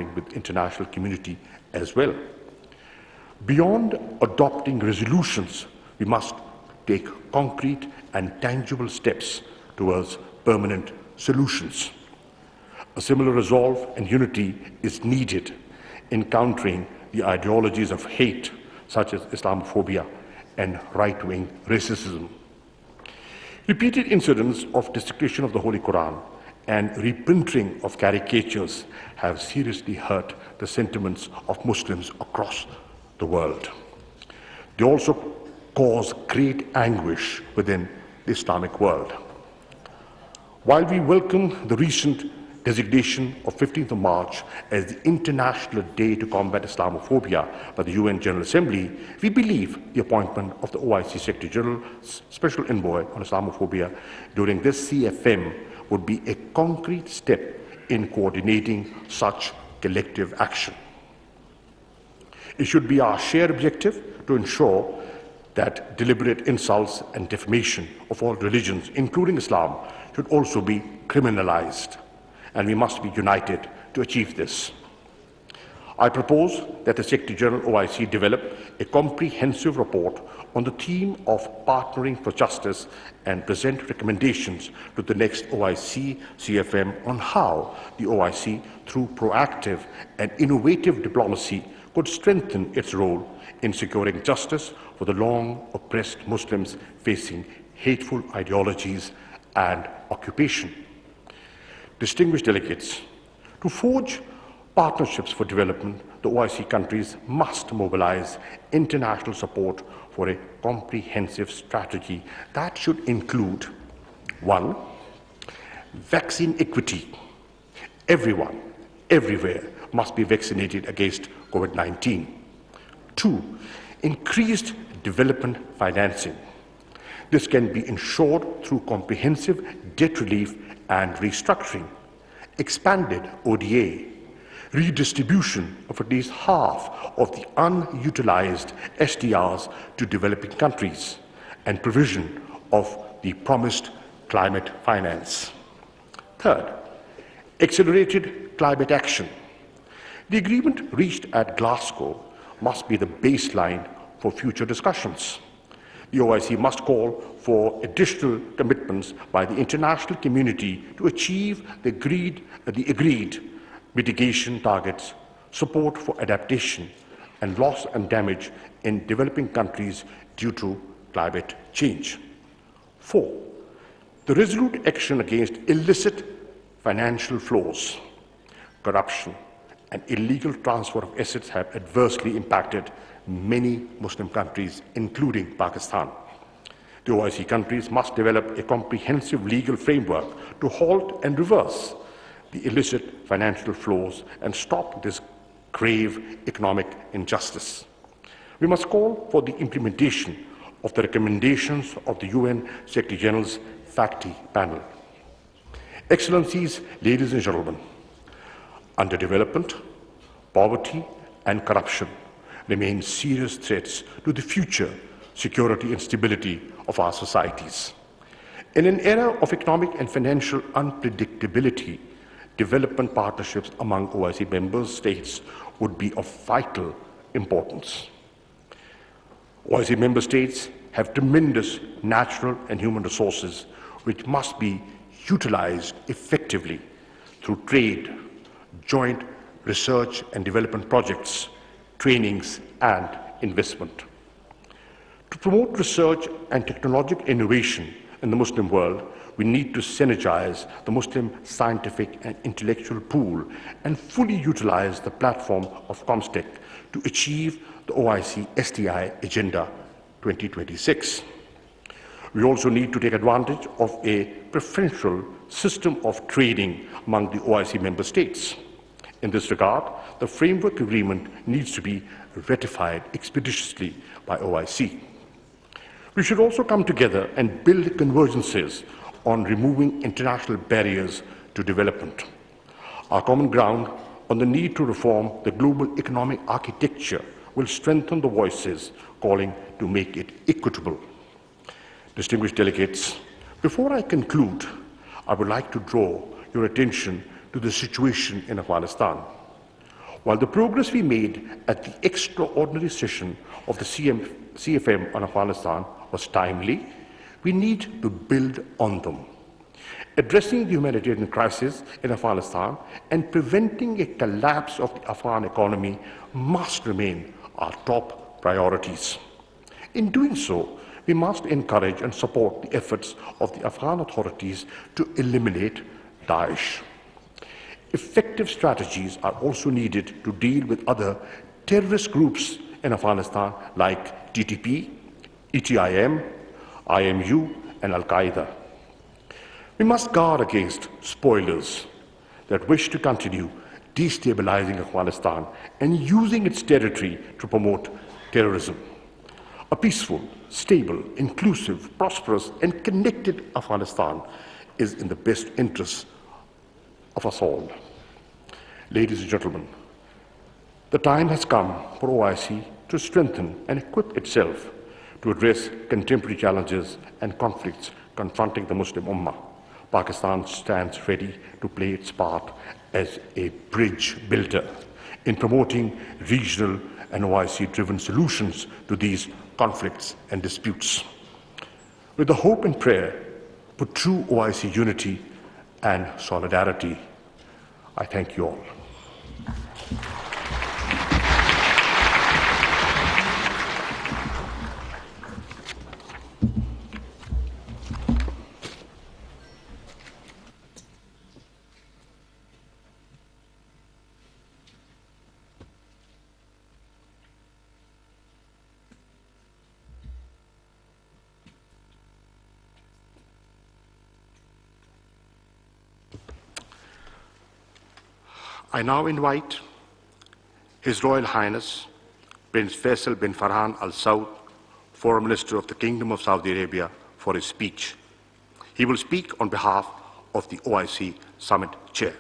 partnering with the international community as well. Beyond adopting resolutions, we must take concrete and tangible steps towards permanent solutions. A similar resolve and unity is needed in countering the ideologies of hate, such as Islamophobia and right-wing racism. Repeated incidents of desecration of the Holy Quran and reprinting of caricatures have seriously hurt the sentiments of Muslims across the world. They also cause great anguish within the Islamic world. While we welcome the recent designation of 15th of March as the International Day to Combat Islamophobia by the UN General Assembly, we believe the appointment of the OIC Secretary General's Special Envoy on Islamophobia during this CFM would be a concrete step in coordinating such collective action. It should be our shared objective to ensure that deliberate insults and defamation of all religions, including Islam, should also be criminalized, and we must be united to achieve this. I propose that the Secretary General OIC develop a comprehensive report on the theme of partnering for justice and present recommendations to the next OIC CFM on how the OIC, through proactive and innovative diplomacy, could strengthen its role in securing justice for the long oppressed Muslims facing hateful ideologies and occupation. Distinguished delegates, to forge partnerships for development, the OIC countries must mobilize international support for a comprehensive strategy that should include: 1. Vaccine equity. Everyone, everywhere, must be vaccinated against COVID-19. 2. Increased development financing. This can be ensured through comprehensive debt relief and restructuring, expanded ODA, redistribution of at least half of the unutilized SDRs to developing countries, and provision of the promised climate finance. 3rd, accelerated climate action. The agreement reached at Glasgow must be the baseline for future discussions. The OIC must call for additional commitments by the international community to achieve the agreed mitigation targets, support for adaptation and loss and damage in developing countries due to climate change. 4. The resolute action against illicit financial flows, corruption, and illegal transfer of assets have adversely impacted many Muslim countries, including Pakistan. The OIC countries must develop a comprehensive legal framework to halt and reverse the illicit financial flows and stop this grave economic injustice. We must call for the implementation of the recommendations of the UN Secretary General's FACTI panel. Excellencies, ladies and gentlemen, underdevelopment, poverty, and corruption remain serious threats to the future security and stability of our societies. In an era of economic and financial unpredictability, development partnerships among OIC member states would be of vital importance. OIC member states have tremendous natural and human resources which must be utilized effectively through trade, joint research and development projects, trainings, and investment. To promote research and technological innovation in the Muslim world, we need to synergize the Muslim scientific and intellectual pool and fully utilize the platform of COMSTEC to achieve the OIC SDI Agenda 2026. We also need to take advantage of a preferential system of trading among the OIC member states. In this regard, the framework agreement needs to be ratified expeditiously by OIC. We should also come together and build convergences on removing international barriers to development. Our common ground on the need to reform the global economic architecture will strengthen the voices calling to make it equitable. Distinguished delegates, before I conclude, I would like to draw your attention to the situation in Afghanistan. While the progress we made at the extraordinary session of the CFM on Afghanistan was timely, we need to build on them. Addressing the humanitarian crisis in Afghanistan and preventing a collapse of the Afghan economy must remain our top priorities. In doing so, we must encourage and support the efforts of the Afghan authorities to eliminate Daesh. Effective strategies are also needed to deal with other terrorist groups in Afghanistan like TTP, ETIM, IMU, and Al-Qaeda. We must guard against spoilers that wish to continue destabilizing Afghanistan and using its territory to promote terrorism. A peaceful, stable, inclusive, prosperous, and connected Afghanistan is in the best interests of us all. Ladies and gentlemen, the time has come for OIC to strengthen and equip itself to address contemporary challenges and conflicts confronting the Muslim Ummah. Pakistan stands ready to play its part as a bridge builder in promoting regional and OIC-driven solutions to these conflicts and disputes. With the hope and prayer for true OIC unity and solidarity, I thank you all. I now invite His Royal Highness Prince Faisal bin Farhan Al Saud, Foreign Minister of the Kingdom of Saudi Arabia, for his speech. He will speak on behalf of the OIC Summit Chair.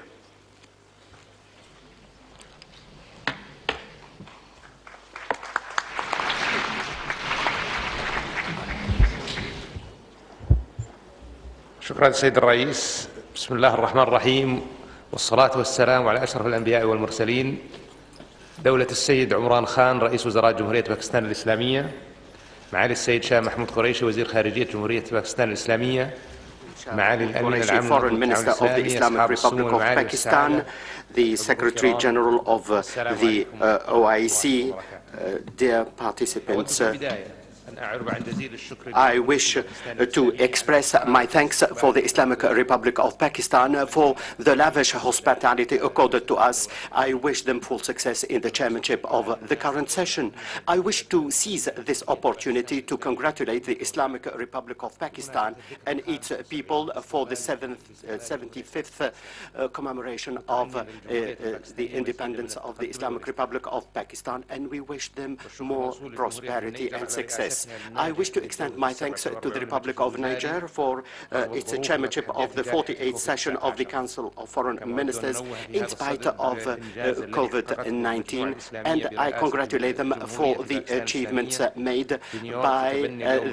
شكرا سيد الرئيس. بسم الله الرحمن الرحيم، والصلاة والسلام على أشرف الأنبياء والمرسلين. دولة السيد عمران خان رئيس وزراء جمهورية باكستان الإسلامية، معالي السيد شاه محمود قريشي وزير خارجية جمهورية باكستان الإسلامية، معالي الأمين العام Foreign Minister of the Islamic Republic of Pakistan, the Secretary General of the OIC, dear participants, I wish to express my thanks for the Islamic Republic of Pakistan for the lavish hospitality accorded to us. I wish them full success in the chairmanship of the current session. I wish to seize this opportunity to congratulate the Islamic Republic of Pakistan and its people for the 75th commemoration of the independence of the Islamic Republic of Pakistan, and we wish them more prosperity and success. I wish to extend my thanks to the Republic of Niger for its chairmanship of the 48th session of the Council of Foreign Ministers in spite of COVID-19, and I congratulate them for the achievements made by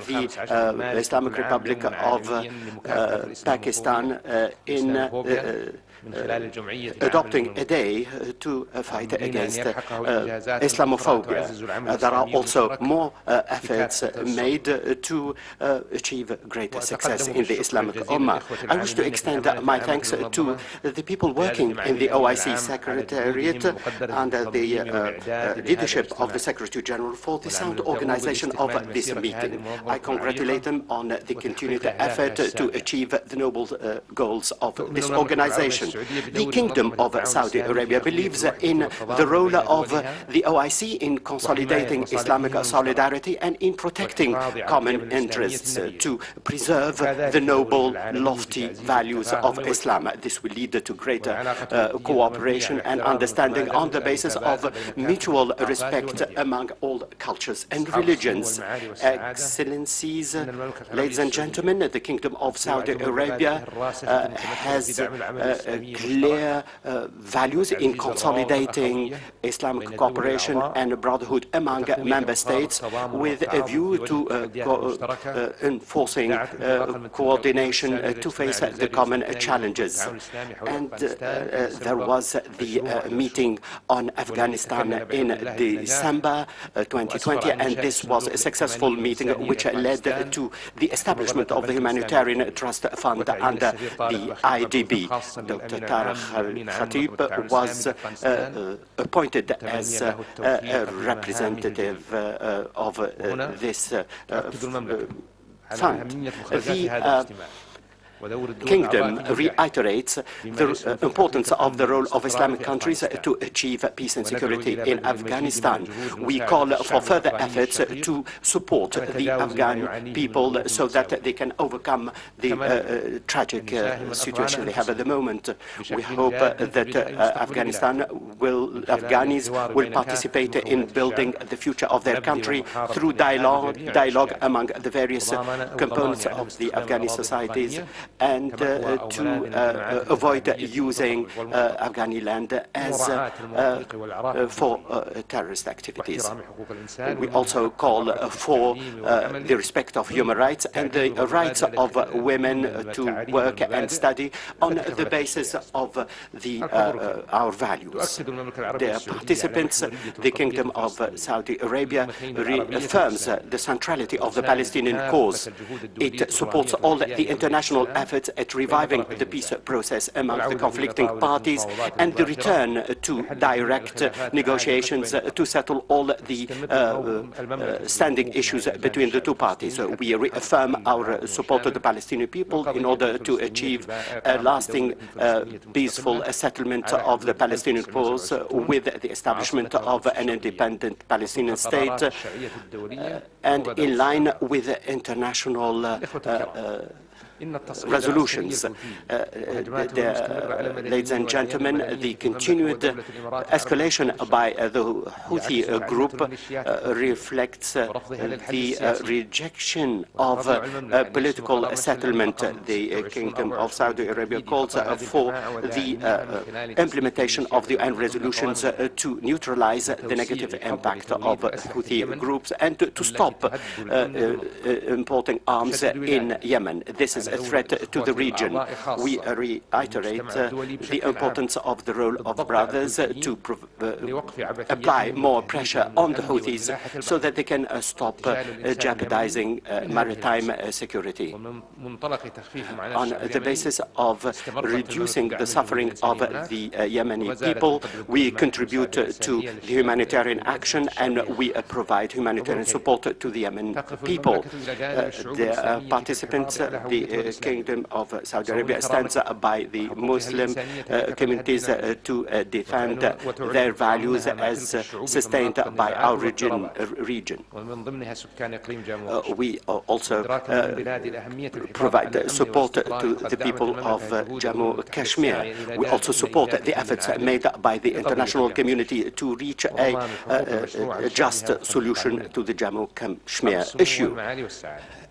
the Islamic Republic of Pakistan in adopting a day to fight against Islamophobia. There are also more efforts made to achieve greater success in the Islamic Ummah. I wish to extend my thanks to the people working in the OIC Secretariat under the leadership of the Secretary General for the sound organization of this meeting. I congratulate them on the continued effort to achieve the noble goals of this organization. The Kingdom of Saudi Arabia believes in the role of the OIC in consolidating Islamic solidarity and in protecting common interests to preserve the noble, lofty values of Islam. This will lead to greater cooperation and understanding on the basis of mutual respect among all cultures and religions. Excellencies, ladies and gentlemen, the Kingdom of Saudi Arabia has clear values in consolidating Islamic cooperation and brotherhood among member states with a view to enforcing coordination to face the common challenges. And there was the meeting on Afghanistan in December 2020, and this was a successful meeting which led to the establishment of the Humanitarian Trust Fund under the IDB. Dr. Tariq Al-Khatib was appointed as a representative of this fund. The Kingdom reiterates the importance of the role of Islamic countries to achieve peace and security in Afghanistan. We call for further efforts to support the Afghan people so that they can overcome the tragic situation they have at the moment. We hope that Afghanis will participate in building the future of their country through dialogue among the various components of the Afghani societies, and to avoid using Afghani land as for terrorist activities. We also call for the respect of human rights and the rights of women to work and study on the basis of our values. Dear participants, the Kingdom of Saudi Arabia reaffirms the centrality of the Palestinian cause. It supports all the international efforts at reviving the peace process among the conflicting parties and the return to direct negotiations to settle all the standing issues between the two parties. We reaffirm our support to the Palestinian people in order to achieve a lasting peaceful settlement of the Palestinian cause with the establishment of an independent Palestinian state and in line with international resolutions. Ladies and gentlemen, the continued escalation by the Houthi group reflects the rejection of political settlement. The Kingdom of Saudi Arabia calls for the implementation of the UN resolutions to neutralize the negative impact of Houthi groups and to stop importing arms in Yemen. This is a threat to the region. We reiterate the importance of the role of brothers to apply more pressure on the Houthis so that they can stop jeopardizing maritime security. On the basis of reducing the suffering of the Yemeni people, we contribute to the humanitarian action and we provide humanitarian support to the Yemen people. The participants, the Kingdom of Saudi Arabia stands by the Muslim communities to defend their values as sustained by our region. We also provide support to the people of Jammu Kashmir. We also support the efforts made by the international community to reach a just solution to the Jammu Kashmir issue.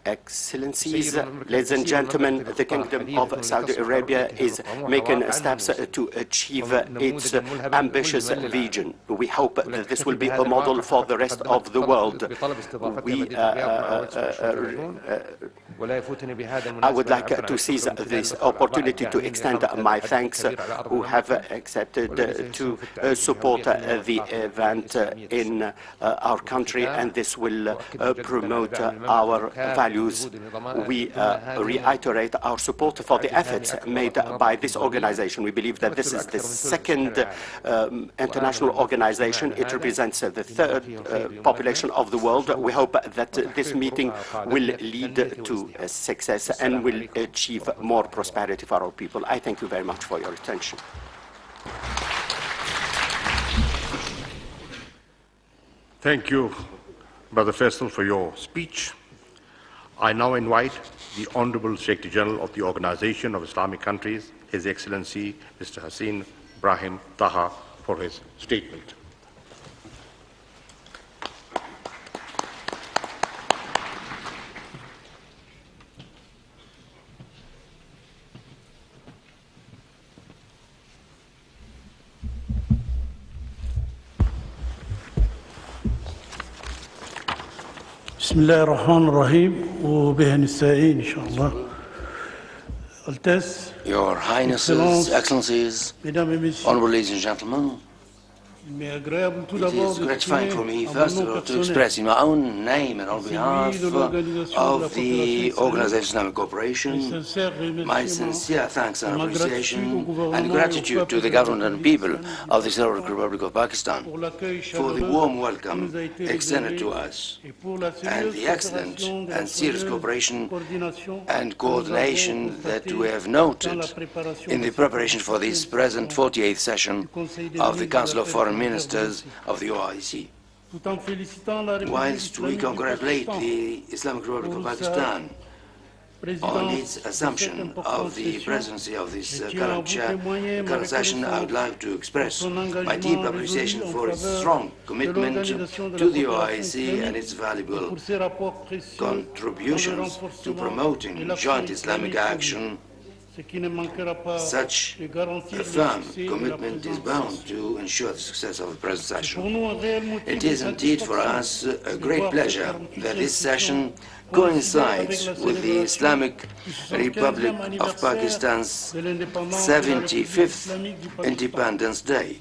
Excellencies, ladies and gentlemen, the Kingdom of Saudi Arabia is making steps to achieve its ambitious vision. We hope that this will be a model for the rest of the world. I would like to seize this opportunity to extend my thanks who have accepted to support the event in our country, and this will promote our values. We reiterate our support for the efforts made by this organization. We believe that this is the second international organization. It represents the third population of the world. We hope that this meeting will lead to success and will achieve more prosperity for our people. I thank you very much for your attention. Thank you, Brother Faisal, for your speech. I now invite the Honorable Secretary General of the Organisation of Islamic Countries, His Excellency Mr. Hassan Brahim Taha, for his statement. بسم الله الرحمن الرحيم وبه نستعين إن شاء الله. Your Highnesses, Excellencies, Honorable ladies and gentlemen, it is gratifying for me, first of all, to express in my own name and on behalf of the Organisation of Islamic Cooperation my sincere thanks and appreciation and gratitude to the government and people of the Islamic Republic of Pakistan for the warm welcome extended to us and the excellent and serious cooperation and coordination that we have noted in the preparation for this present 48th session of the Council of Foreign Ministers of the OIC. Whilst we congratulate the Islamic Republic of Pakistan on its assumption of the presidency of this current session, I would like to express my deep appreciation for its strong commitment to the OIC and its valuable contributions to promoting joint Islamic action. Such a firm commitment is bound to ensure the success of the present session. It is indeed for us a great pleasure that this session coincides with the Islamic Republic of Pakistan's 75th Independence Day.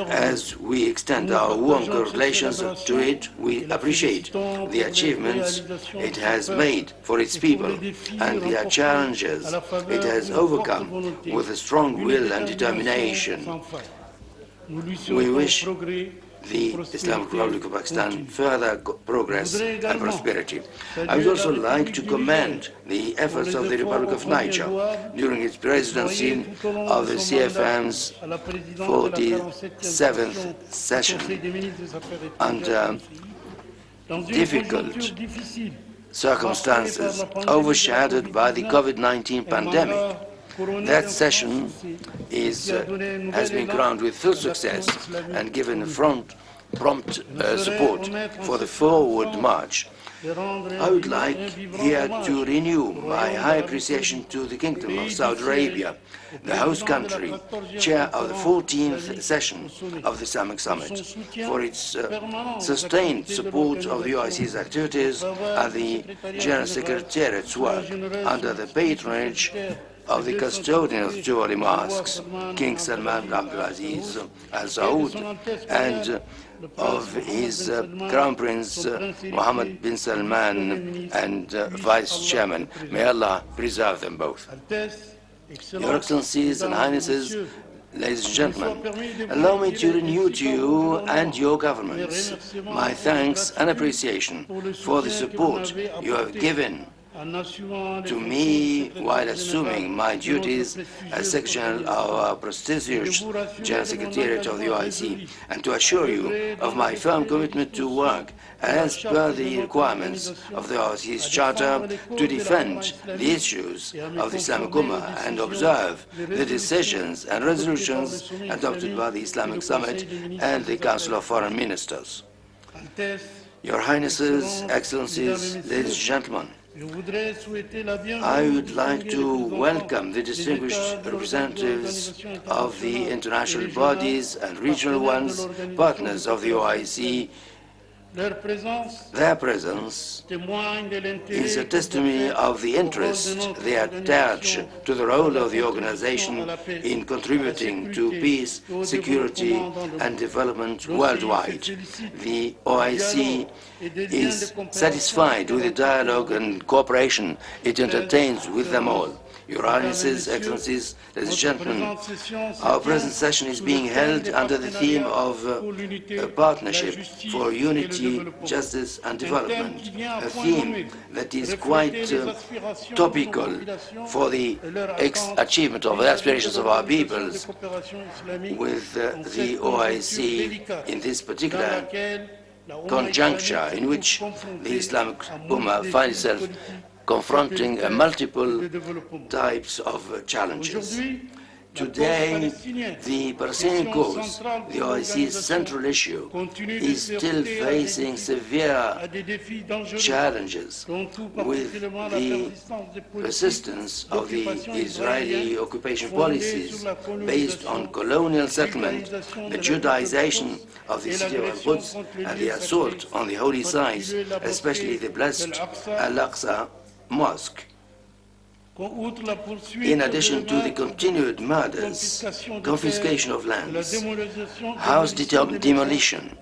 As we extend our warm congratulations to it, we appreciate the achievements it has made for its people and the challenges it has overcome with a strong will and determination. We wish the Islamic Republic of Pakistan further progress and prosperity. I would also like to commend the efforts of the Republic of Niger during its presidency of the CFM's 47th session under difficult circumstances overshadowed by the COVID-19 pandemic. That session has been crowned with full success and given prompt support for the forward march. I would like here to renew my high appreciation to the Kingdom of Saudi Arabia, the host country, chair of the 14th session of the Islamic Summit, for its sustained support of the OIC's activities and the General Secretariat's work under the patronage of the custodian of two holy mosques, King Salman bin Abdulaziz Al Saud, and of his Crown Prince Mohammed bin Salman and Vice Chairman. May Allah preserve them both. Your Excellencies and Highnesses, ladies and gentlemen, allow me to renew to you and your governments my thanks and appreciation for the support you have given to me while assuming my duties as Secretary of our prestigious General Secretariat of the OIC, and to assure you of my firm commitment to work as per the requirements of the OIC's Charter to defend the issues of the Islamic Ummah and observe the decisions and resolutions adopted by the Islamic Summit and the Council of Foreign Ministers. Your Highnesses, Excellencies, ladies and gentlemen, I would like to welcome the distinguished representatives of the international bodies and regional ones, partners of the OIC. Their presence is a testimony of the interest they attach to the role of the organization in contributing to peace, security, and development worldwide. The OIC is satisfied with the dialogue and cooperation it entertains with them all. Your Highnesses, Excellencies, ladies and gentlemen, our present session is being held under the theme of partnership for unity, justice and development, a theme that is quite topical for the achievement of the aspirations of our peoples with the OIC in this particular conjuncture in which the Islamic Ummah finds itself confronting multiple types of challenges. Today, the Palestinian cause, the OIC's central issue, is still facing severe challenges with the persistence of the Israeli occupation policies based on colonial settlement, the Judaization of the city of Al-Quds, and the assault on the holy sites, especially the blessed Al-Aqsa Mosque. In addition to the continued murders, confiscation of lands, house demolition,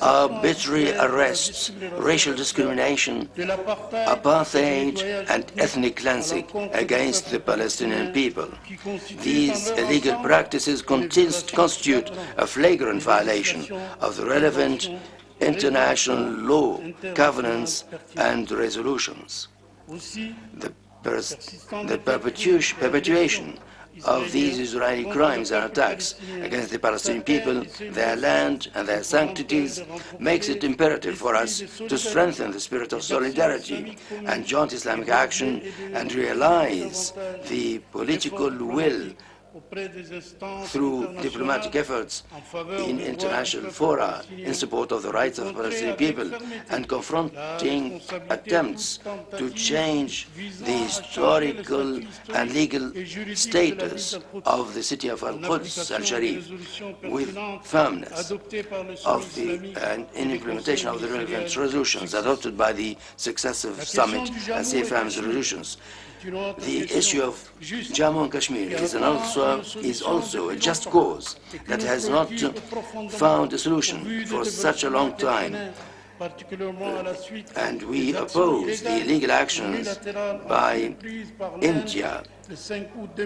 arbitrary arrests, racial discrimination, apartheid, and ethnic cleansing against the Palestinian people. These illegal practices constitute a flagrant violation of the relevant international law, covenants, and resolutions. The perpetuation of these Israeli crimes and attacks against the Palestinian people, their land and their sanctities, makes it imperative for us to strengthen the spirit of solidarity and joint Islamic action and realize the political will through diplomatic efforts in international fora in support of the rights of the Palestinian people and confronting attempts to change the historical and legal status of the city of Al-Quds al-Sharif with firmness and in implementation of the relevant resolutions adopted by the successive summit and CFM resolutions. The issue of Jammu and Kashmir is also a just cause that has not found a solution for such a long time. And we oppose the illegal actions by India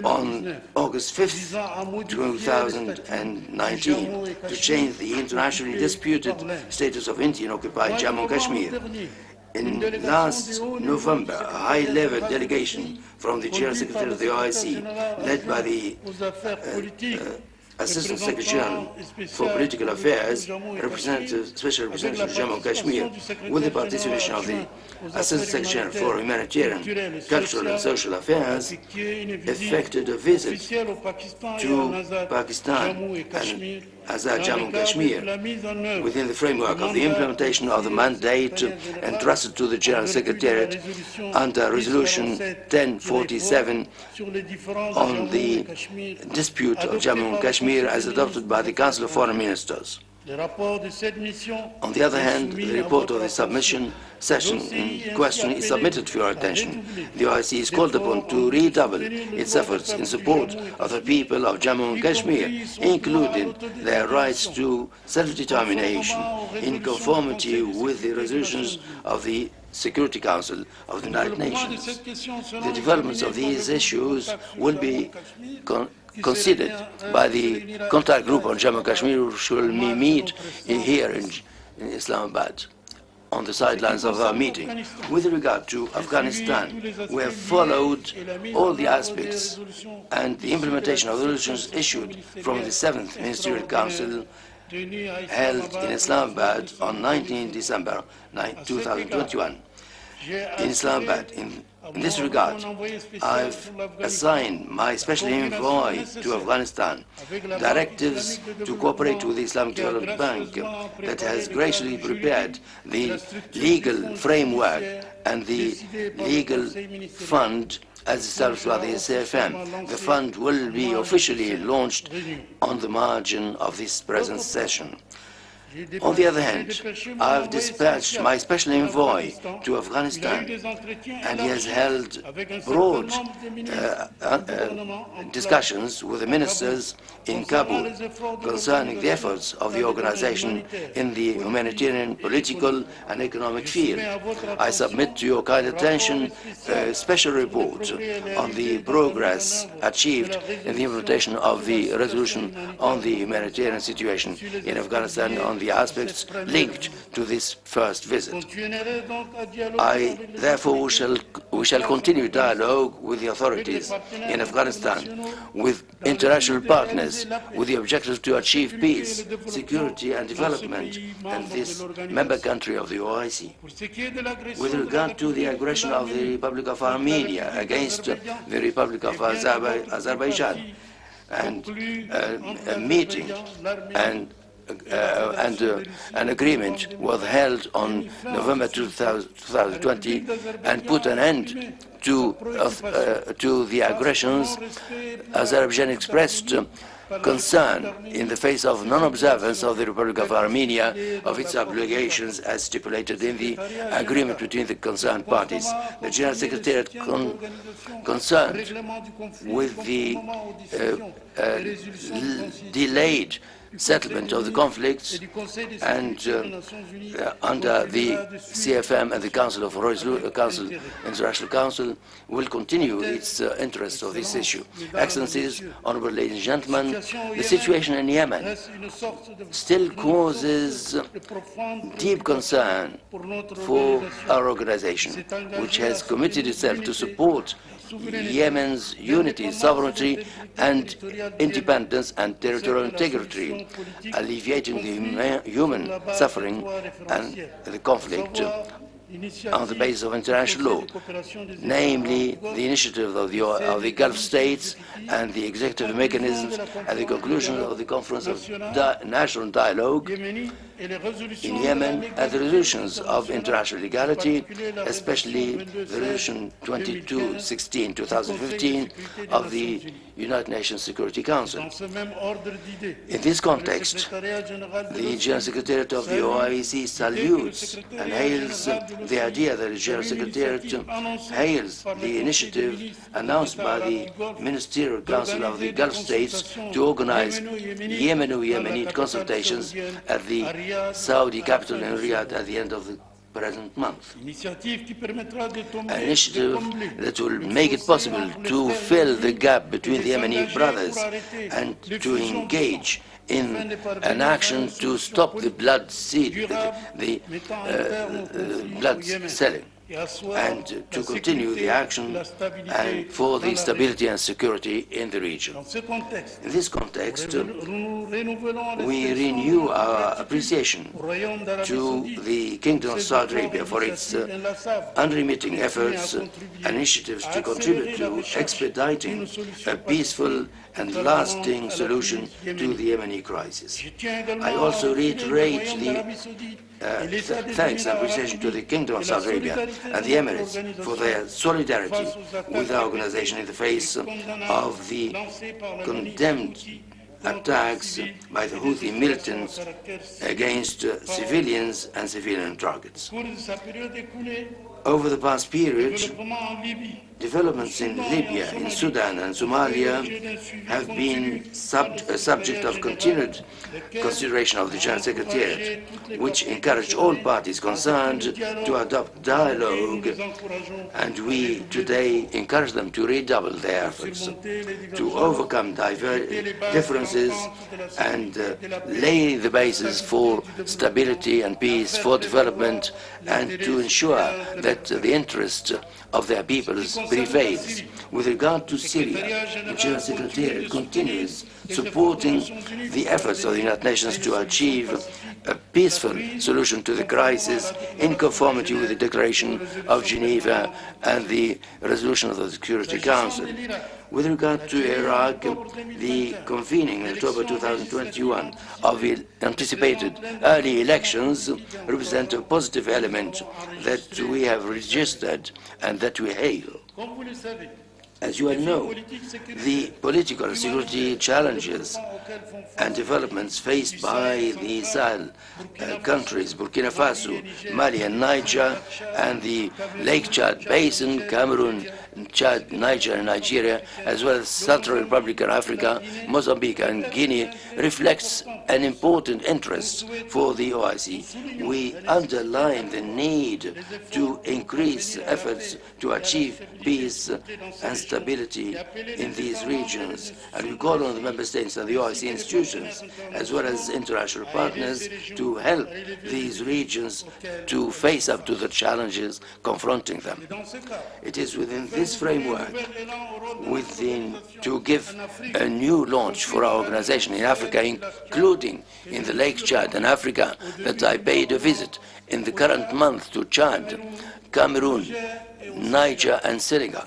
on August 5th, 2019, to change the internationally disputed status of Indian-occupied Jammu and Kashmir. In last November, a high-level delegation from the General Secretary of the OIC, led by the Assistant Secretary General for Political Affairs, Special Representative of Jammu and Kashmir, with the participation of the Assistant Secretary General for Humanitarian, Cultural and Social Affairs, effected a visit to Pakistan and Azad Jammu and Kashmir within the framework of the implementation of the mandate entrusted to the General Secretariat under Resolution 1047 on the dispute of Jammu and Kashmir as adopted by the Council of Foreign Ministers. On the other hand, the report of the submission session in question is submitted for your attention. The OIC is called upon to redouble its efforts in support of the people of Jammu and Kashmir, including their rights to self-determination in conformity with the resolutions of the Security Council of the United Nations. The developments of these issues will be considered by the contact group on Jammu and Kashmir, which will meet here in Islamabad on the sidelines of our meeting. With regard to Afghanistan, we have followed all the aspects and the implementation of the resolutions issued from the 7th Ministerial Council held in Islamabad on 19 December 2021. In Islamabad, in this regard, I've assigned my special envoy to Afghanistan directives to cooperate with the Islamic Development Bank that has graciously prepared the legal framework and the legal fund as established by the SAFM. The fund will be officially launched on the margin of this present session. On the other hand, I've dispatched my special envoy to Afghanistan, and he has held broad discussions with the ministers in Kabul concerning the efforts of the organization in the humanitarian, political, and economic field. I submit to your kind attention a special report on the progress achieved in the implementation of the resolution on the humanitarian situation in Afghanistan on the aspects linked to this first visit. Therefore, we shall continue dialogue with the authorities in Afghanistan, with international partners, with the objective to achieve peace, security, and development in this member country of the OIC. With regard to the aggression of the Republic of Armenia against the Republic of Azerbaijan, and a meeting and an agreement was held on November 2020 and put an end to the aggressions. Azerbaijan expressed concern in the face of non-observance of the Republic of Armenia of its obligations as stipulated in the agreement between the concerned parties. The General Secretariat concerned with the delayed settlement of the conflicts and under the CFM and the International Council will continue its interest of this issue. Excellencies, honorable ladies and gentlemen, the situation in Yemen still causes deep concern for our organization, which has committed itself to support Yemen's unity, sovereignty, and independence and territorial integrity, alleviating the human suffering and the conflict on the basis of international law, namely the initiative of the Gulf states and the executive mechanisms at the conclusion of the Conference of National Dialogue in Yemen and the resolutions of international legality, especially the resolution 2216/2015 of the United Nations Security Council. In this context, the General Secretariat of the OIC salutes and hails the idea that the General Secretariat hails the initiative announced by the Ministerial Council of the Gulf States to organize Yemeni consultations at the Saudi capital in Riyadh at the end of the present month. An initiative that will make it possible to fill the gap between the Yemeni brothers and to engage in an action to stop the blood selling, and to continue the action and for the stability and security in the region. In this context, we renew our appreciation to the Kingdom of Saudi Arabia for its unremitting efforts and initiatives to contribute to expediting a peaceful and lasting solution to the Yemeni crisis. I also reiterate the thanks and appreciation to the Kingdom of Saudi Arabia and the Emirates for their solidarity with our organization in the face of the condemned attacks by the Houthi militants against civilians and civilian targets. Over the past period, developments in Libya, in Sudan and Somalia have been a subject of continued consideration of the General Secretariat, which encouraged all parties concerned to adopt dialogue, and we today encourage them to redouble their efforts to overcome differences and lay the basis for stability and peace, for development, and to ensure that the interest of their peoples prevails. With regard to Syria, the General Secretariat continues supporting the efforts of the United Nations to achieve a peaceful solution to the crisis in conformity with the Declaration of Geneva and the resolution of the Security Council. With regard to Iraq, the convening in October 2021 of the anticipated early elections represent a positive element that we have registered and that we hail. As you all know, the political and security challenges and developments faced by the Sahel countries, Burkina Faso, Mali and Niger, and the Lake Chad Basin, Cameroon, Chad, Niger and Nigeria, as well as Central Republic of Africa, Mozambique and Guinea, reflects an important interest for the OIC. We underline the need to increase efforts to achieve peace and stability in these regions, and we call on the member states and the OIC institutions, as well as international partners, to help these regions to face up to the challenges confronting them. It is within this framework, to give a new launch for our organization in Africa, including in the Lake Chad and Africa, that I paid a visit in the current month to Chad, Cameroon, Niger, and Senegal.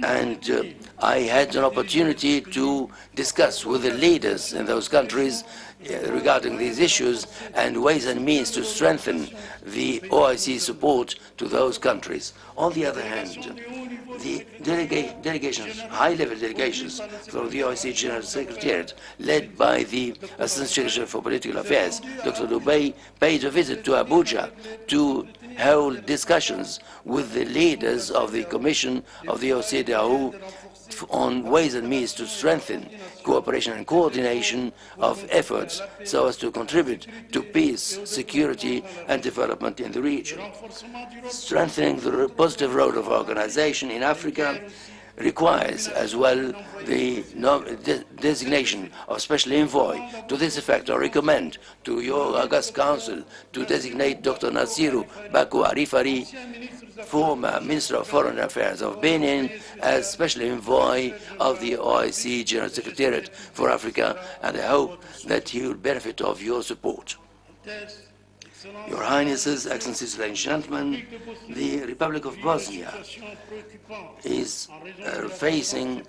And I had an opportunity to discuss with the leaders in those countries regarding these issues and ways and means to strengthen the OIC support to those countries. On the other hand, the delegations, high-level delegations from the OIC General Secretariat, led by the Assistant Secretary for Political Affairs, Dr. Dubey, paid a visit to Abuja to hold discussions with the leaders of the Commission of the OCDAO on ways and means to strengthen cooperation and coordination of efforts so as to contribute to peace, security, and development in the region. Strengthening the positive role of organization in Africa requires as well the designation of special envoy. To this effect, I recommend to your August Council to designate Dr. Nasiru Baku Arifari, former Minister of Foreign Affairs of Benin, as special envoy of the OIC General Secretariat for Africa, and I hope that he will benefit of your support. Your Highnesses, Excellencies, ladies and gentlemen, the Republic of Bosnia is facing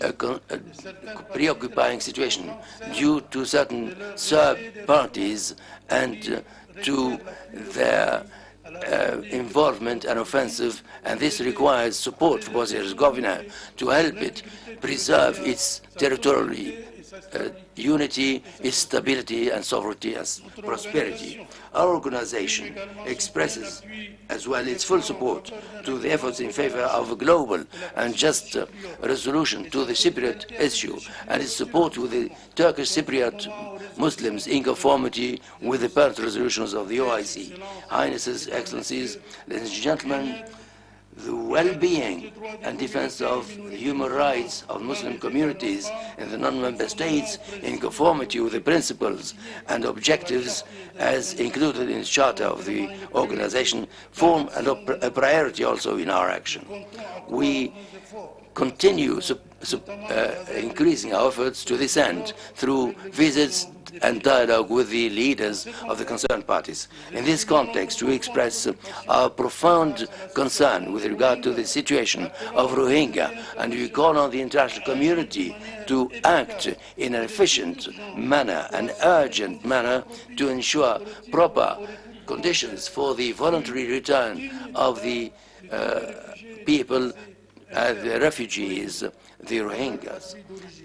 a preoccupying situation due to certain Serb parties and to their involvement and offensive, and this requires support for Bosnia-Herzegovina to help it preserve its territorial unity, its stability and sovereignty and prosperity. Our organization expresses as well its full support to the efforts in favor of a global and just resolution to the Cypriot issue, and its support with the Turkish Cypriot Muslims in conformity with the parent resolutions of the OIC. Highnesses, Excellencies, ladies and gentlemen, the well-being and defense of the human rights of Muslim communities in the non-member states in conformity with the principles and objectives as included in the charter of the organization form a priority also in our action. We continue increasing our efforts to this end through visits and dialogue with the leaders of the concerned parties. In this context, we express our profound concern with regard to the situation of Rohingya, and we call on the international community to act in an efficient manner, an urgent manner, to ensure proper conditions for the voluntary return of the people, the refugees, the Rohingyas,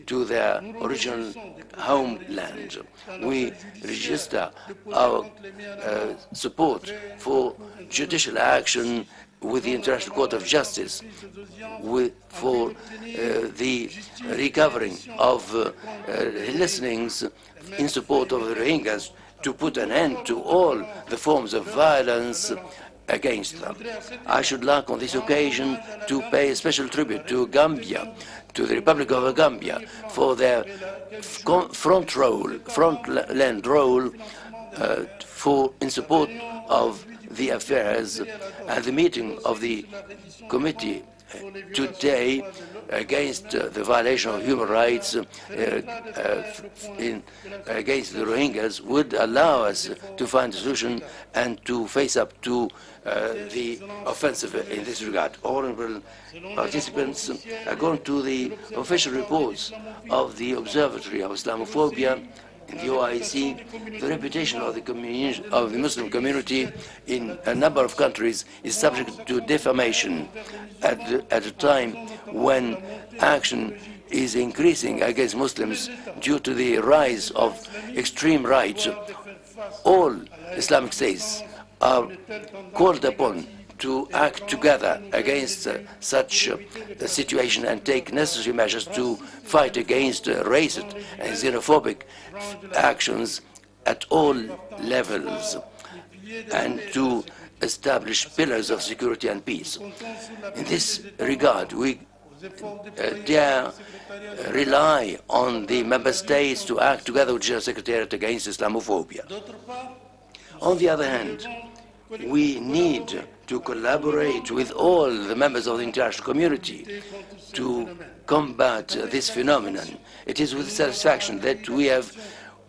to their original homeland. We register our support for judicial action with the International Court of Justice for the recovering of listenings in support of the Rohingyas to put an end to all the forms of violence against them. I should like on this occasion to pay a special tribute to Gambia, to the Republic of Gambia, for their frontland role in support of the affairs and the meeting of the committee today against the violation of human rights against the Rohingyas would allow us to find a solution and to face up to the offensive in this regard. Honorable participants, according to the official reports of the Observatory of Islamophobia in the OIC, the reputation of the Muslim community in a number of countries is subject to defamation at a time when action is increasing against Muslims due to the rise of extreme right. All Islamic states are called upon to act together against such a situation and take necessary measures to fight against racist and xenophobic actions at all levels and to establish pillars of security and peace. In this regard, we dare rely on the member states to act together with the General Secretariat against Islamophobia. On the other hand, we need to collaborate with all the members of the international community to combat this phenomenon. It is with satisfaction that we have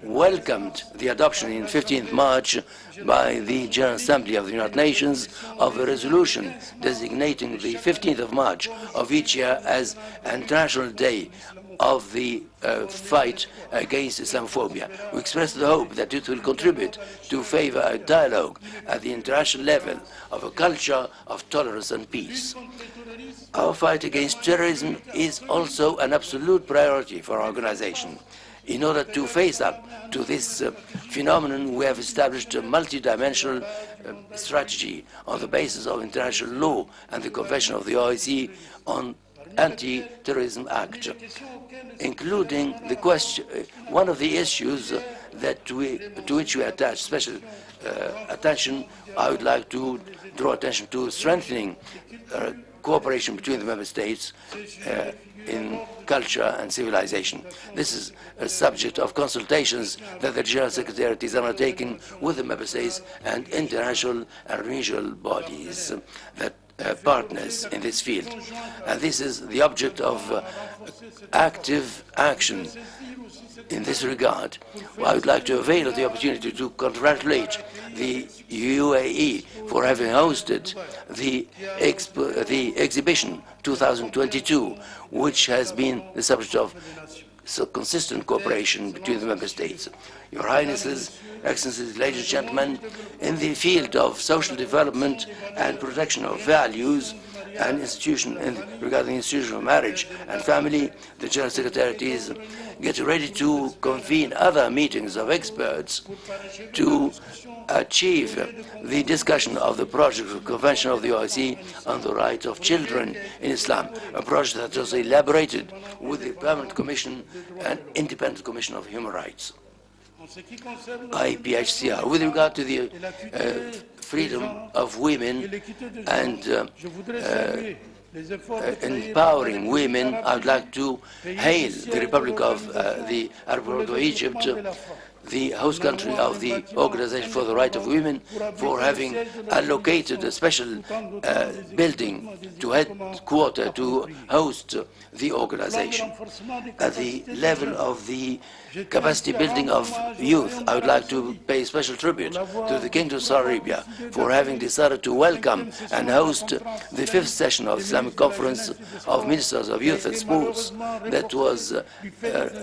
welcomed the adoption in 15th March by the General Assembly of the United Nations of a resolution designating the 15th of March of each year as International Day of the fight against Islamophobia. We express the hope that it will contribute to favor a dialogue at the international level of a culture of tolerance and peace. Our fight against terrorism is also an absolute priority for our organization. In order to face up to this phenomenon, we have established a multidimensional strategy on the basis of international law and the Convention of the OIC on Anti-Terrorism Act, including the question, one of the issues to which we attach special attention. I would like to draw attention to strengthening cooperation between the member states in culture and civilization. This is a subject of consultations that the General Secretariat is undertaking with the member states and international and regional bodies that partners in this field. And this is the object of active action. In this regard, I would like to avail of the opportunity to congratulate the UAE for having hosted the exhibition 2022, which has been the subject of consistent cooperation between the member states. Your Highnesses, Excellencies, ladies and gentlemen, in the field of social development and protection of values and regarding the institution of marriage and family, the General Secretariat is getting ready to convene other meetings of experts to achieve the discussion of the project of Convention of the OIC on the right of children in Islam, a project that was elaborated with the Permanent Commission and Independent Commission of Human Rights, IPHCR. With regard to the freedom of women and empowering women, I would like to hail the Republic of the Arab Republic of Egypt, the host country of the Organisation for the Right of Women, for having allocated a special building to headquarter to host the organization. At the level of the capacity building of youth, I would like to pay special tribute to the Kingdom of Saudi Arabia for having decided to welcome and host the 5th session of Islamic Conference of Ministers of Youth and Sports that was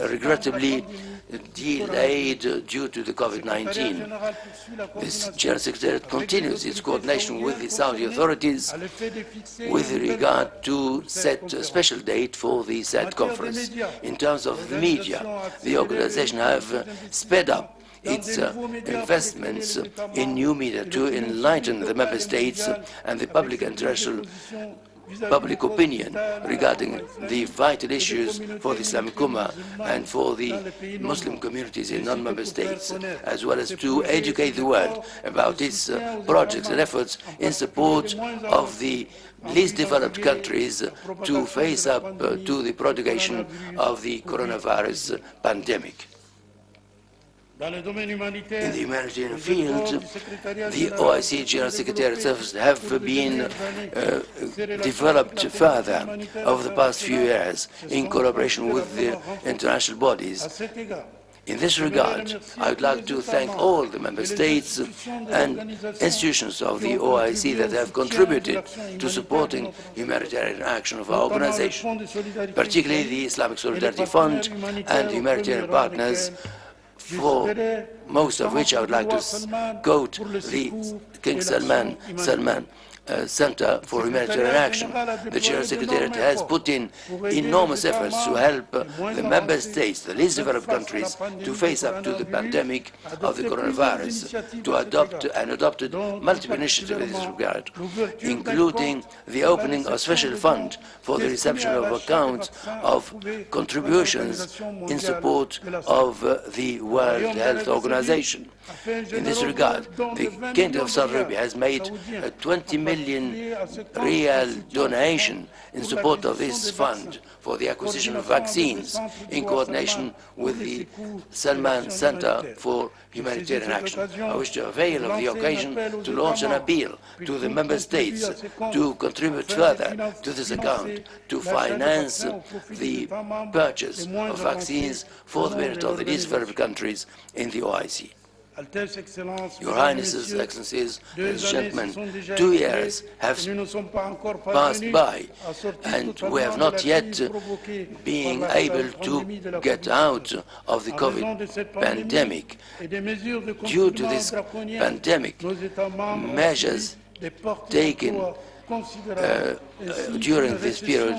regrettably delayed due to the COVID-19. This General Secretariat continues its coordination with the Saudi authorities with regard to set a special date for the said conference. In terms of the media, the organization have sped up its investments in new media to enlighten the member states and the public international public opinion regarding the vital issues for the Islamic Ummah and for the Muslim communities in non-member states, as well as to educate the world about its projects and efforts in support of the least developed countries to face up to the propagation of the coronavirus pandemic. In the humanitarian field, the OIC General Secretariat have been developed further over the past few years in collaboration with the international bodies. In this regard, I would like to thank all the member states and institutions of the OIC that have contributed to supporting humanitarian action of our organization, particularly the Islamic Solidarity Fund and the humanitarian partners, for most of which I would like to quote the King Salman Center for Humanitarian Action. The General Secretariat has put in enormous efforts to help the member states, the least developed countries, to face up to the pandemic of the coronavirus, to adopt and adopted multiple initiatives in this regard, including the opening of a special fund for the reception of accounts of contributions in support of the World Health Organization. In this regard, the Kingdom of Saudi Arabia has made a 20 million million real donation in support of this fund for the acquisition of vaccines in coordination with the Salman Center for Humanitarian Action. I wish to avail of the occasion to launch an appeal to the member states to contribute further to this account to finance the purchase of vaccines for the benefit of the least developed countries in the OIC. Your Highnesses, Excellencies, ladies and gentlemen, 2 years have passed by, and we have not yet been able to get out of the COVID pandemic. Due to this pandemic, measures taken during this period,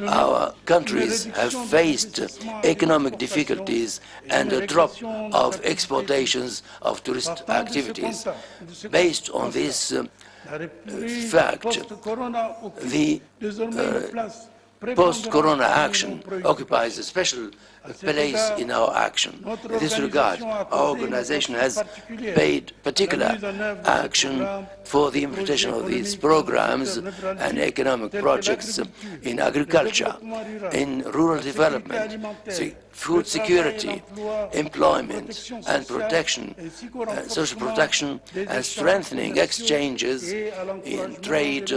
our countries have faced economic difficulties and a drop of exportations of tourist activities. Based on this fact, the post-corona action occupies a special place in our action. In this regard, our organization has paid particular action for the implementation of these programs and economic projects in agriculture, in rural development, food security, employment and protection, social protection, and strengthening exchanges in trade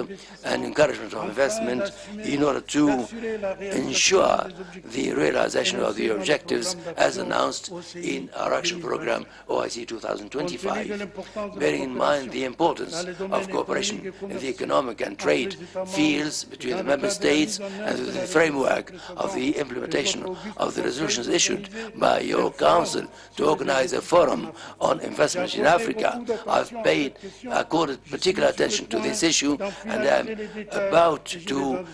and encouragement of investment in order to ensure the realization of the objectives as announced in our action program OIC 2025. Bearing in mind the importance of cooperation in the economic and trade fields between the member states and within the framework of the implementation of the resolutions issued by your Council to organize a forum on investment in Africa, I've accorded particular attention to this issue, and I'm about to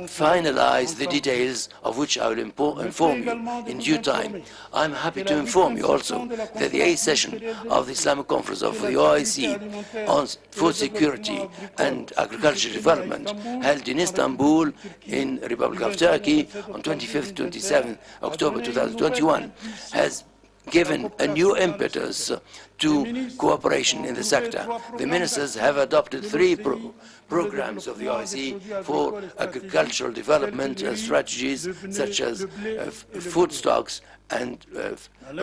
finalize the details of which I will inform you in due time. I'm happy to inform you also that the 8th session of the Islamic Conference of the OIC on food security and agricultural development held in Istanbul in the Republic of Turkey on 25th to 27th October 2021 has given a new impetus to cooperation in the sector. The ministers have adopted 3 programs of the OIC for agricultural development and strategies such as food stocks and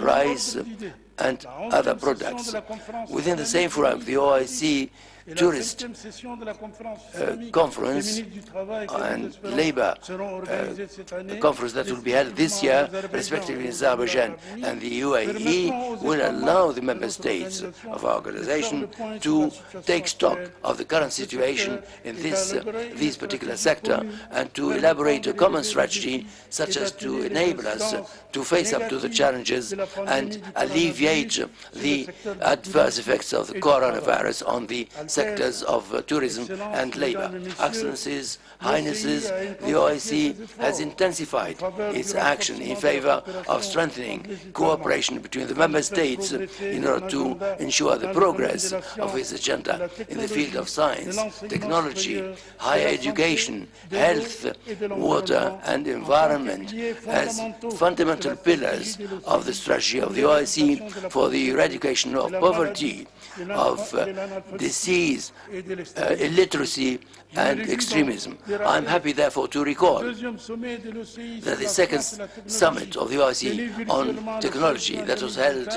rice and other products. Within the same framework, the OIC tourist conference and labor conference that will be held this year, respectively in Azerbaijan and the UAE, will allow the member states of our organization to take stock of the current situation in this particular sector and to elaborate a common strategy such as to enable us to face up to the challenges and alleviate the adverse effects of the coronavirus on the sectors of tourism and labor. Excellencies, Highnesses, the OIC has intensified its action in favor of strengthening cooperation between the member states in order to ensure the progress of its agenda in the field of science, technology, higher education, health, water and environment as fundamental pillars of the strategy of the OIC for the eradication of poverty, of disease, illiteracy and extremism. I'm happy therefore to recall that the 2nd summit of the OIC on technology that was held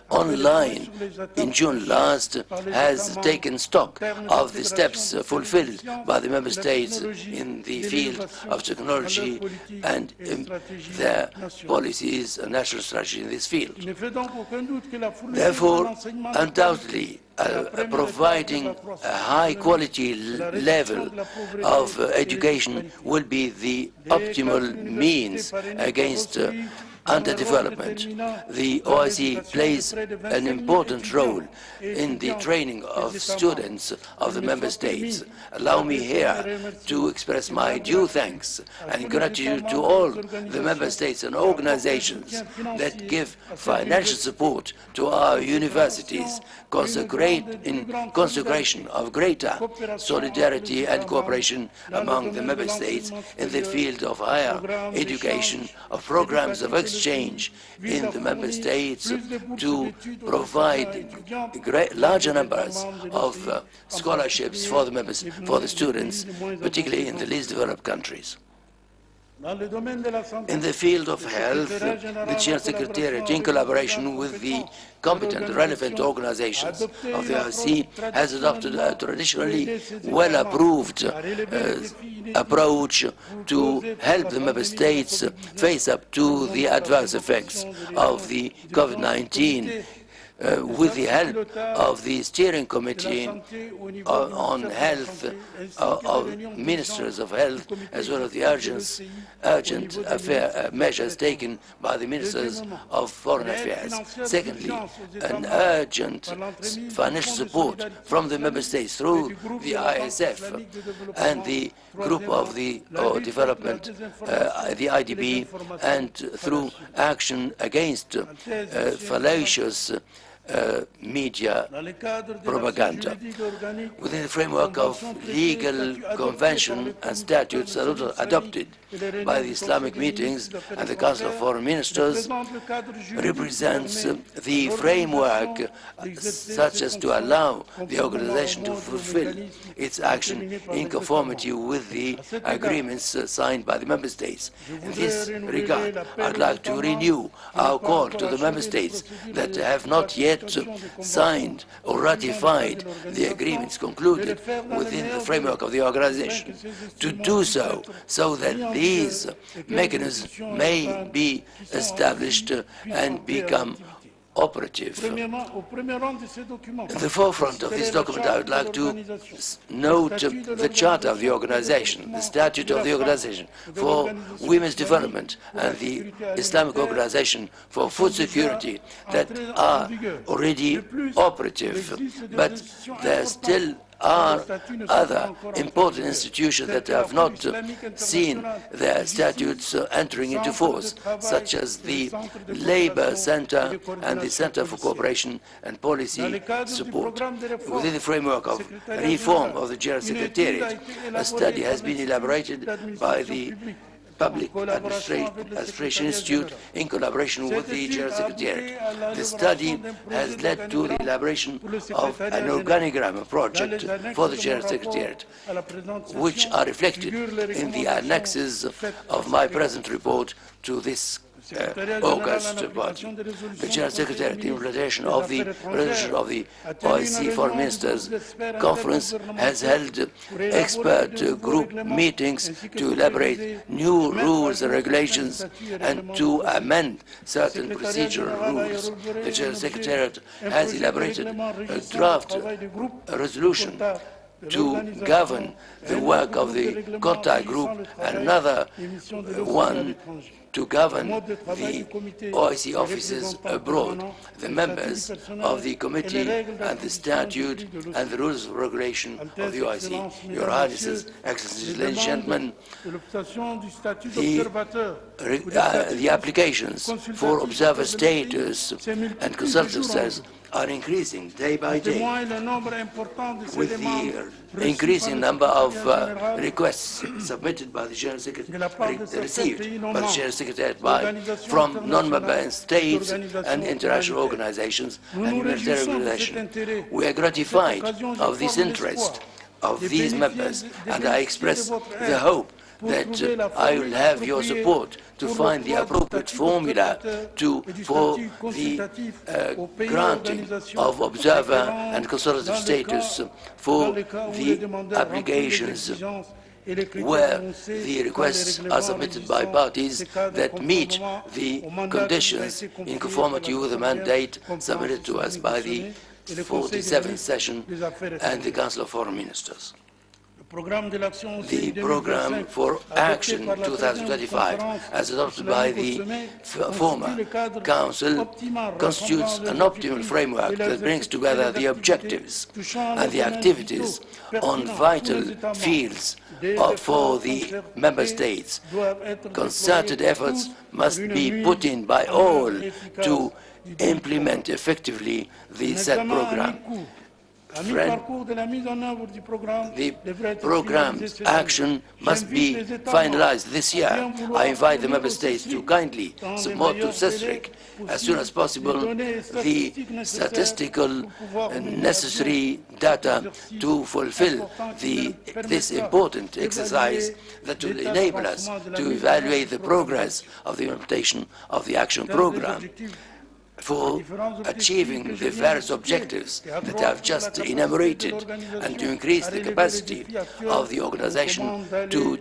online in June last has taken stock of the steps fulfilled by the member states in the field of technology and their policies and national strategy in this field. Therefore, undoubtedly, providing a high-quality level of education will be the optimal means against underdevelopment. The OIC plays an important role in the training of students of the member states. Allow me here to express my due thanks and gratitude to all the member states and organizations that give financial support to our universities, in consecration of greater solidarity and cooperation among the member states in the field of higher education, of programs of exchange exchange in the member states to provide larger numbers of scholarships for the students, particularly in the least developed countries. In the field of health, the General Secretariat, in collaboration with the competent, relevant organizations of the IOC, has adopted a traditionally well-approved approach to help the member states face up to the adverse effects of the COVID-19. With the help of the steering committee on health, of ministers of health, as well as the urgent measures taken by the ministers of foreign affairs. Secondly, an urgent financial support from the member states through the ISF and the group of the development, the IDB, and through action against fallacious media propaganda. Within the framework of legal convention and statutes adopted by the Islamic meetings and the Council of Foreign Ministers, represents the framework such as to allow the organization to fulfill its action in conformity with the agreements signed by the member states. In this regard, I'd like to renew our call to the member states that have not yet signed or ratified the agreements concluded within the framework of the organization to do so, so that these mechanisms may be established and become operative. In the forefront of this document, I would like to note the charter of the organization, the statute of the organization for women's development, and the Islamic Organization for Food Security that are already operative, but there still are other important institutions that have not seen their statutes entering into force, such as the Labor Center and the Center for Cooperation and Policy Support. Within the framework of reform of the General Secretariat, a study has been elaborated by the Public Administration Institute in collaboration with the General Secretariat. The study has led to the elaboration of an organigram, a project for the General Secretariat, which are reflected in the annexes of my present report to this August party. The General Secretariat, in relation of the OIC Foreign Ministers Conference, has held expert group meetings to elaborate new rules and regulations and to amend certain procedural rules. The General Secretariat has elaborated a draft resolution to govern the work of the contact group, and another one to govern the OIC offices abroad. The members of the committee and the statute and the rules of regulation of the OIC. Your Highnesses, Excellencies, ladies and gentlemen, the applications for observer status and consultative status are increasing day by day, with the increasing number of requests submitted by the General Secretary, received by the General Secretary from non-member states and international organizations and humanitarian organizations. We are gratified of this interest of these members, and I express the hope that I will have your support to find the appropriate formula for the granting of observer and consultative status for the applications where the requests are submitted by parties that meet the conditions in conformity with the mandate submitted to us by the 47th session and the Council of Foreign Ministers. The program for action 2025, as adopted by the former Council, constitutes an optimal framework that brings together the objectives and the activities on vital fields for the member states. Concerted efforts must be put in by all to implement effectively the said program. friend, the program's action must be finalized this year. I invite the member states to kindly submit to CESRIC as soon as possible the statistical necessary data to fulfill this important exercise that will enable us to evaluate the progress of the implementation of the action program for achieving the various objectives that I've just enumerated, and to increase the capacity of the organization to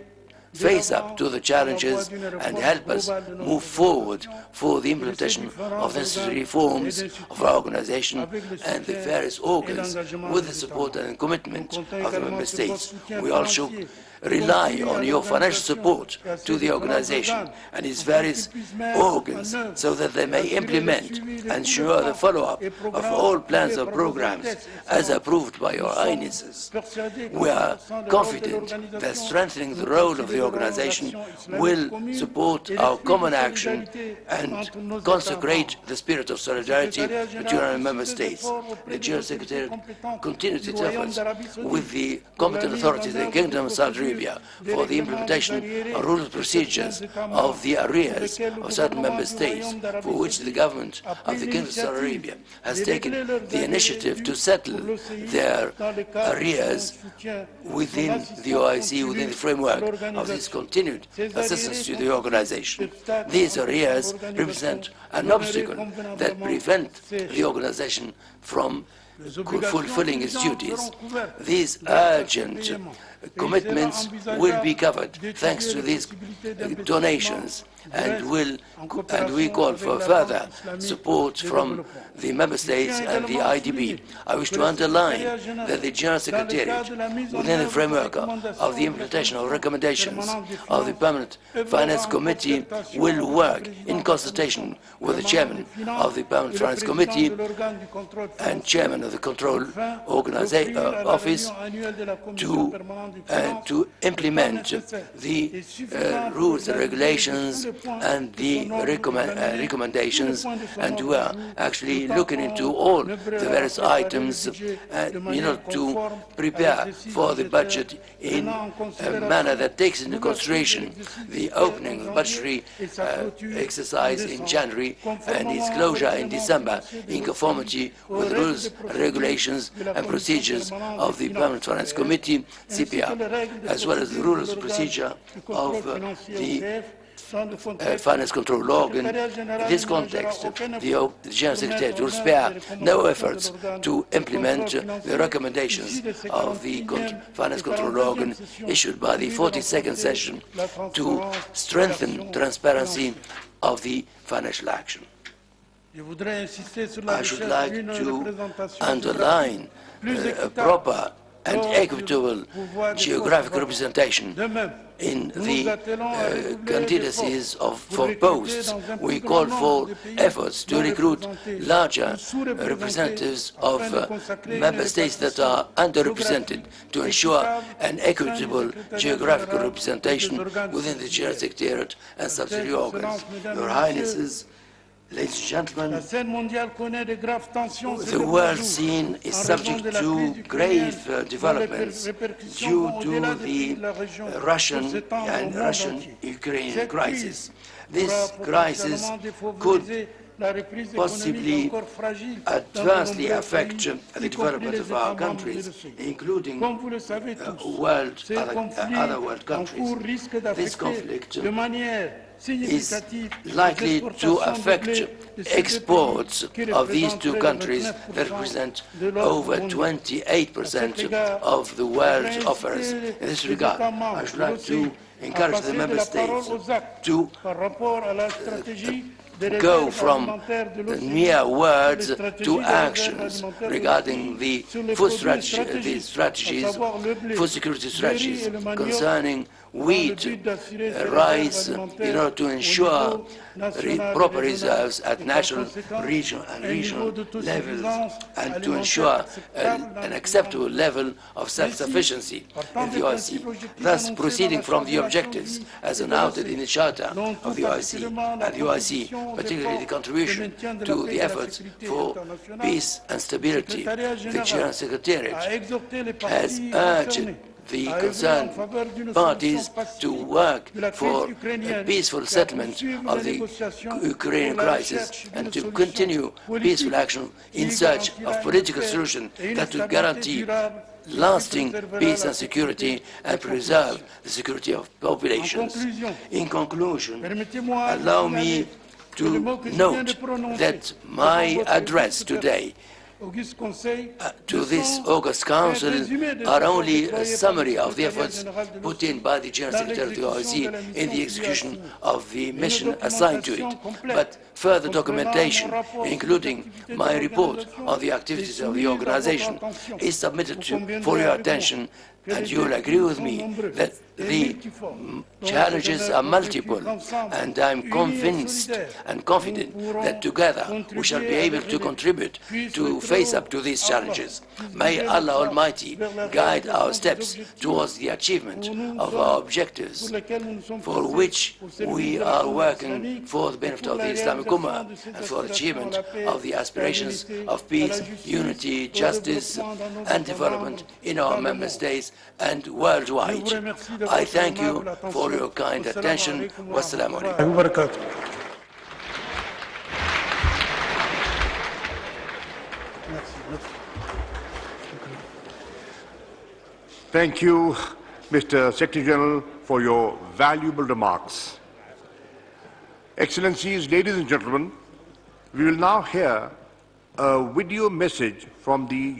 face up to the challenges and help us move forward for the implementation of the necessary reforms of our organization and the various organs with the support and commitment of the member states. We also rely on your financial support to the organization and its various organs so that they may implement and ensure the follow-up of all plans or programs as approved by your highnesses. We are confident that strengthening the role of the organization will support our common action and consecrate the spirit of solidarity between our member states. The General Secretary continues its efforts with the competent authorities in the Kingdom of Saudi Arabia for the implementation of rules and procedures of the arrears of certain member states, for which the government of the Kingdom of Saudi Arabia has taken the initiative to settle their arrears within the OIC, within the framework of this continued assistance to the organization. These arrears represent an obstacle that prevents the organization from fulfilling its duties. These urgent commitments will be covered thanks to these donations, and we call for further support from the member states and the IDB. I wish to underline that the General Secretariat, within the framework of the implementation of recommendations of the Permanent Finance Committee, will work in consultation with the Chairman of the Permanent Finance Committee and Chairman of the Control Office to implement the rules and regulations and the recommendations, and we are actually looking into all the various items in order to prepare for the budget in a manner that takes into consideration the opening of the budgetary exercise in January and its closure in December, in conformity with the rules, regulations and procedures of the Permanent Finance Committee, CPR, as well as the rules and procedure of the finance control organ. In this context, the General Secretary will spare no efforts to implement the recommendations of the finance control organ issued by the 42nd session to strengthen transparency of the financial action. I should like to underline a proper and equitable geographical representation in the candidacies for posts. We call for efforts to recruit larger representatives of member states that are underrepresented to ensure an equitable geographical representation within the General Secretariat and subsidiary organs. Your Highnesses, ladies and gentlemen, the world scene is subject to grave developments due to the Russian-Ukrainian crisis. This crisis could possibly adversely affect the development of our countries, including other world countries. This conflict is likely to affect exports of these two countries that represent over 28% of the world's offers. In this regard, I should like to encourage the member states to go from mere words to actions regarding the food strategies, food security strategies concerning wheat, rice, in order to ensure proper reserves at national, regional levels, and to ensure an acceptable level of self-sufficiency in the OIC, thus proceeding from the objectives as announced in the Charter of the OIC. And the OIC particularly the contribution to the efforts for peace and stability. The General Secretariat has urged the concerned parties to work for a peaceful settlement of the Ukrainian crisis and to continue peaceful action in search of political solution that will guarantee lasting peace and security and preserve the security of populations. In conclusion, allow me to note that my address today to this August Council are only a summary of the efforts put in by the General Secretary of the OIC in the execution of the mission assigned to it, but further documentation, including my report on the activities of the organization, is submitted for your attention, and you will agree with me that the challenges are multiple, and I'm convinced and confident that together we shall be able to contribute to face up to these challenges. May Allah Almighty guide our steps towards the achievement of our objectives, for which we are working for the benefit of the Islamic Ummah and for achievement of the aspirations of peace, unity, justice, and development in our member states and worldwide. I thank you for your kind attention. Wassalamu alaikum. Thank you, Mr. Secretary General, for your valuable remarks. Excellencies, ladies and gentlemen, we will now hear a video message from the